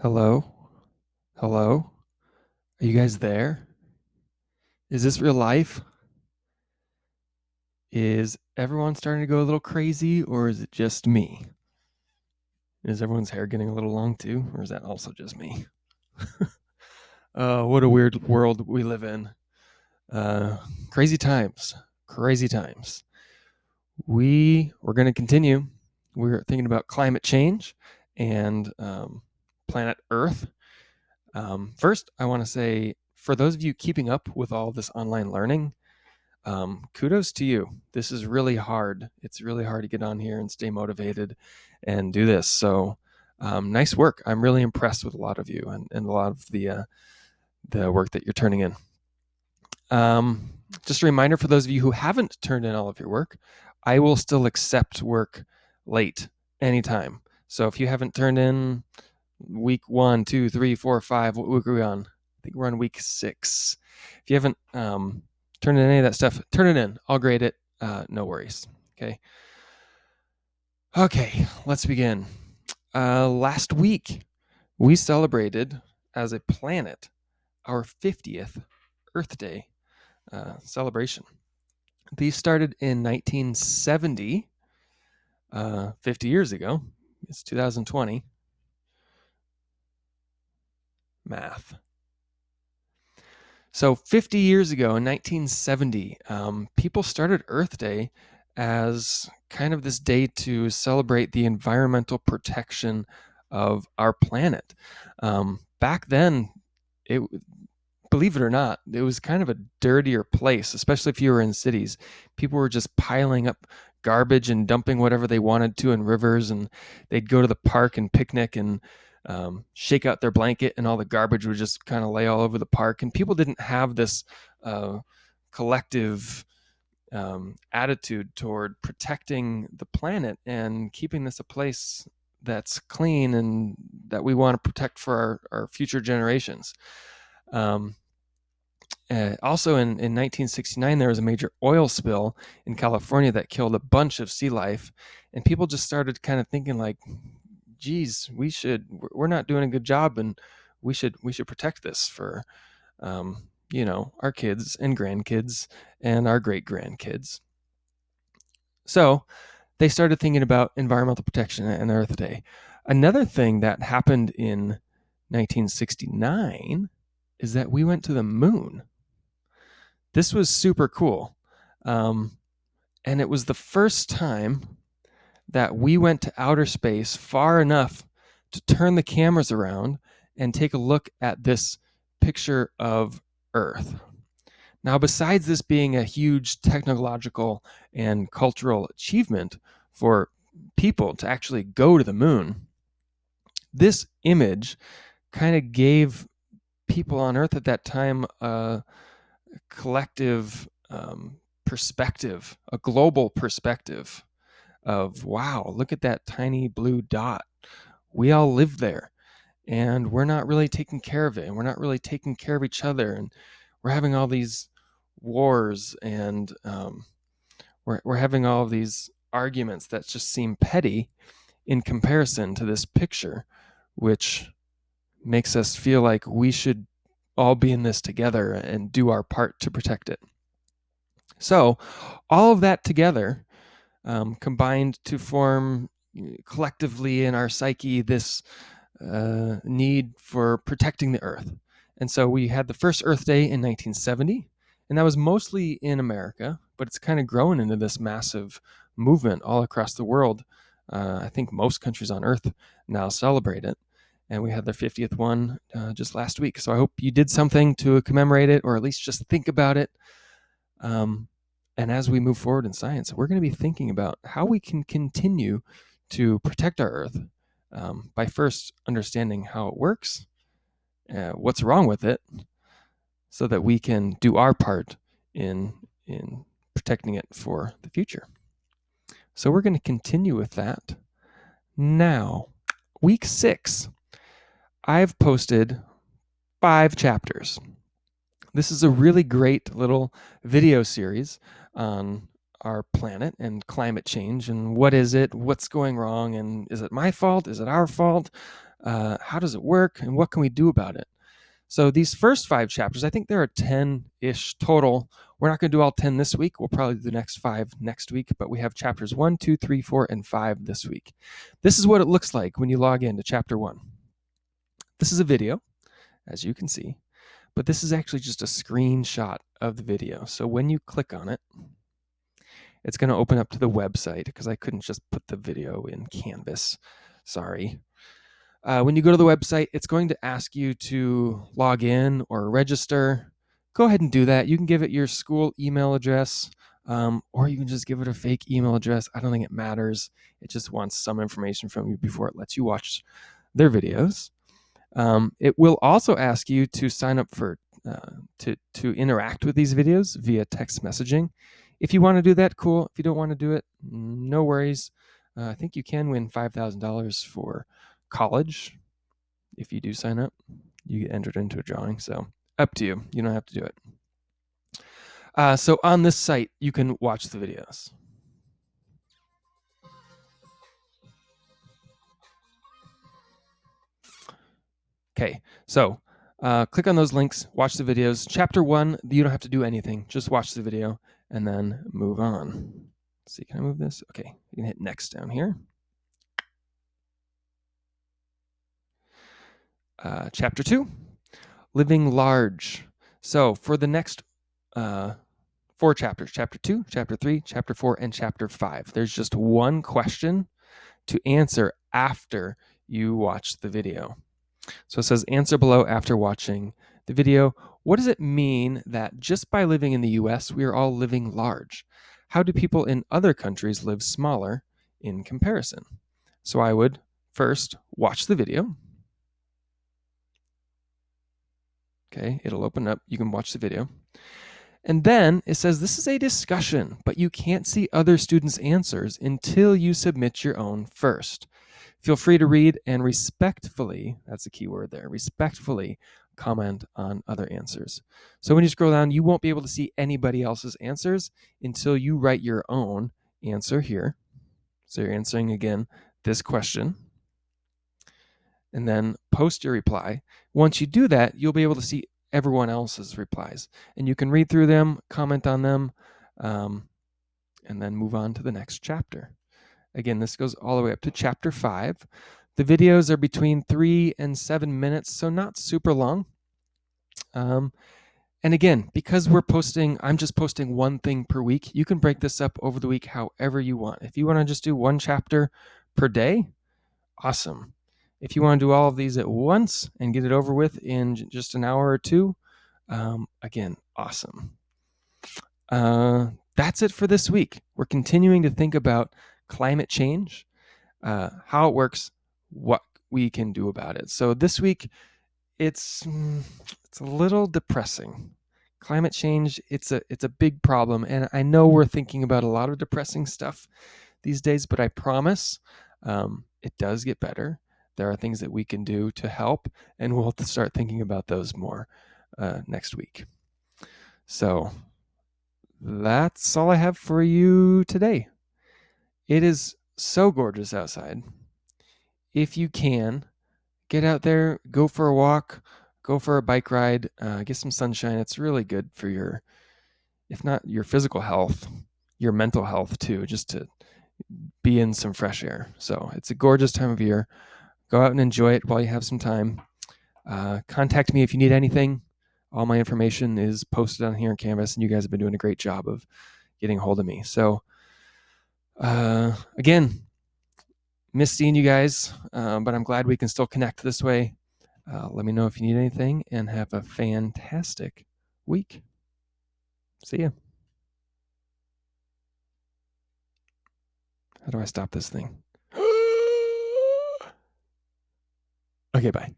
Hello? Hello? Are you guys there? Is this real life? Is everyone starting to go a little crazy, or is it just me? Is everyone's hair getting a little long too, or is that also just me? What a weird world we live in. Uh, Crazy times. Crazy times. We're going to continue. We're thinking about climate change and planet Earth. First, I want to say for those of you keeping up with all this online learning, kudos to you. This is really hard. It's really hard to get on here and stay motivated and do this. So, nice work. I'm really impressed with a lot of you and a lot of the work that you're turning in. Just a reminder for those of you who haven't turned in all of your work, I will still accept work late anytime. So if you haven't turned in week 1, 2, 3, 4, 5, what week are we on? I think we're on week 6. If you haven't turned in any of that stuff, turn it in. I'll grade it. No worries. Okay, let's begin. Last week, we celebrated as a planet our 50th Earth Day celebration. These started in 1970, 50 years ago. It's 2020. Math. So 50 years ago in 1970, people started Earth Day as kind of this day to celebrate the environmental protection of our planet. Back then, it believe it or not, it was kind of a dirtier place, especially if you were in cities. People were just piling up garbage and dumping whatever they wanted to in rivers, and they'd go to the park and picnic and shake out their blanket, and all the garbage would just kind of lay all over the park. And people didn't have this collective attitude toward protecting the planet and keeping this a place that's clean and that we want to protect for our future generations. Also in 1969, there was a major oil spill in California that killed a bunch of sea life, and people just started kind of thinking like, geez, we're not doing a good job, and we should protect this for our kids and grandkids and our great grandkids. So they started thinking about environmental protection and Earth Day. Another thing that happened in 1969 is that we went to the moon. This was super cool. And it was the first time that we went to outer space far enough to turn the cameras around and take a look at this picture of Earth. Now, besides this being a huge technological and cultural achievement for people to actually go to the moon, this image kind of gave people on Earth at that time a collective perspective, a global perspective of, wow, look at that tiny blue dot. We all live there, and we're not really taking care of it, and we're not really taking care of each other, and we're having all these wars, and we're having all of these arguments that just seem petty in comparison to this picture, which makes us feel like we should all be in this together and do our part to protect it. So all of that together combined to form collectively in our psyche this need for protecting the earth. And so we had the first Earth Day in 1970, and that was mostly in America, but it's kind of grown into this massive movement all across the world. I think most countries on Earth now celebrate it, and we had their 50th one just last week. So I hope you did something to commemorate it, or at least just think about it. And as we move forward in science, we're going to be thinking about how we can continue to protect our Earth by first understanding how it works, what's wrong with it, so that we can do our part in protecting it for the future. So we're going to continue with that. Now, week 6, I've posted 5 chapters. This is a really great little video series on our planet and climate change and what is it, what's going wrong, and is it my fault, is it our fault? How does it work? And what can we do about it? So these first 5 chapters, I think there are 10-ish total. We're not going to do all 10 this week. We'll probably do the next 5 next week, but we have chapters 1, 2, 3, 4, and 5 this week. This is what it looks like when you log into chapter 1. This is a video, as you can see, but this is actually just a screenshot of the video. So when you click on it, it's going to open up to the website because I couldn't just put the video in Canvas. Sorry. When you go to the website, it's going to ask you to log in or register. Go ahead and do that. You can give it your school email address, or you can just give it a fake email address. I don't think it matters. It just wants some information from you before it lets you watch their videos. It will also ask you to sign up for to interact with these videos via text messaging. If you want to do that, cool. If you don't want to do it, no worries. I think you can win $5,000 for college if you do sign up. You get entered into a drawing. So up to you. You don't have to do it. So on this site, you can watch the videos. Okay, so click on those links, watch the videos. Chapter 1, you don't have to do anything. Just watch the video and then move on. Let's see, can I move this? Okay, you can hit next down here. Chapter 2, living large. So for the next 4 chapters, chapter 2, chapter 3, chapter 4, and chapter 5, there's just one question to answer after you watch the video. So it says, answer below after watching the video. What does it mean that just by living in the US, we are all living large? How do people in other countries live smaller in comparison? So I would first watch the video. Okay, it'll open up. You can watch the video. And then it says this is a discussion, but you can't see other students' answers until you submit your own first. Feel free to read and respectfully, that's the key word there, respectfully comment on other answers. So when you scroll down, you won't be able to see anybody else's answers until you write your own answer here. So you're answering, again, this question. And then post your reply. Once you do that, you'll be able to see everyone else's replies. And you can read through them, comment on them, and then move on to the next chapter. Again, this goes all the way up to chapter 5. The videos are between 3 and 7 minutes, so not super long. And again, because I'm just posting one thing per week, you can break this up over the week however you want. If you want to just do 1 chapter per day, awesome. If you want to do all of these at once and get it over with in just an hour or 2, again, awesome. That's it for this week. We're continuing to think about climate change, how it works, what we can do about it. So this week, it's a little depressing. Climate change, it's a big problem, and I know we're thinking about a lot of depressing stuff these days, but I promise it does get better. There are things that we can do to help, and we'll start thinking about those more next week. So that's all I have for you today. It is so gorgeous outside. If you can, get out there, go for a walk, go for a bike ride, get some sunshine. It's really good for your, if not your physical health, your mental health too, just to be in some fresh air. So it's a gorgeous time of year. Go out and enjoy it while you have some time. Contact me if you need anything. All my information is posted on here in Canvas, and you guys have been doing a great job of getting a hold of me. So again, miss seeing you guys, but I'm glad we can still connect this way. Let me know if you need anything, and have a fantastic week. See ya. How do I stop this thing? Okay, bye.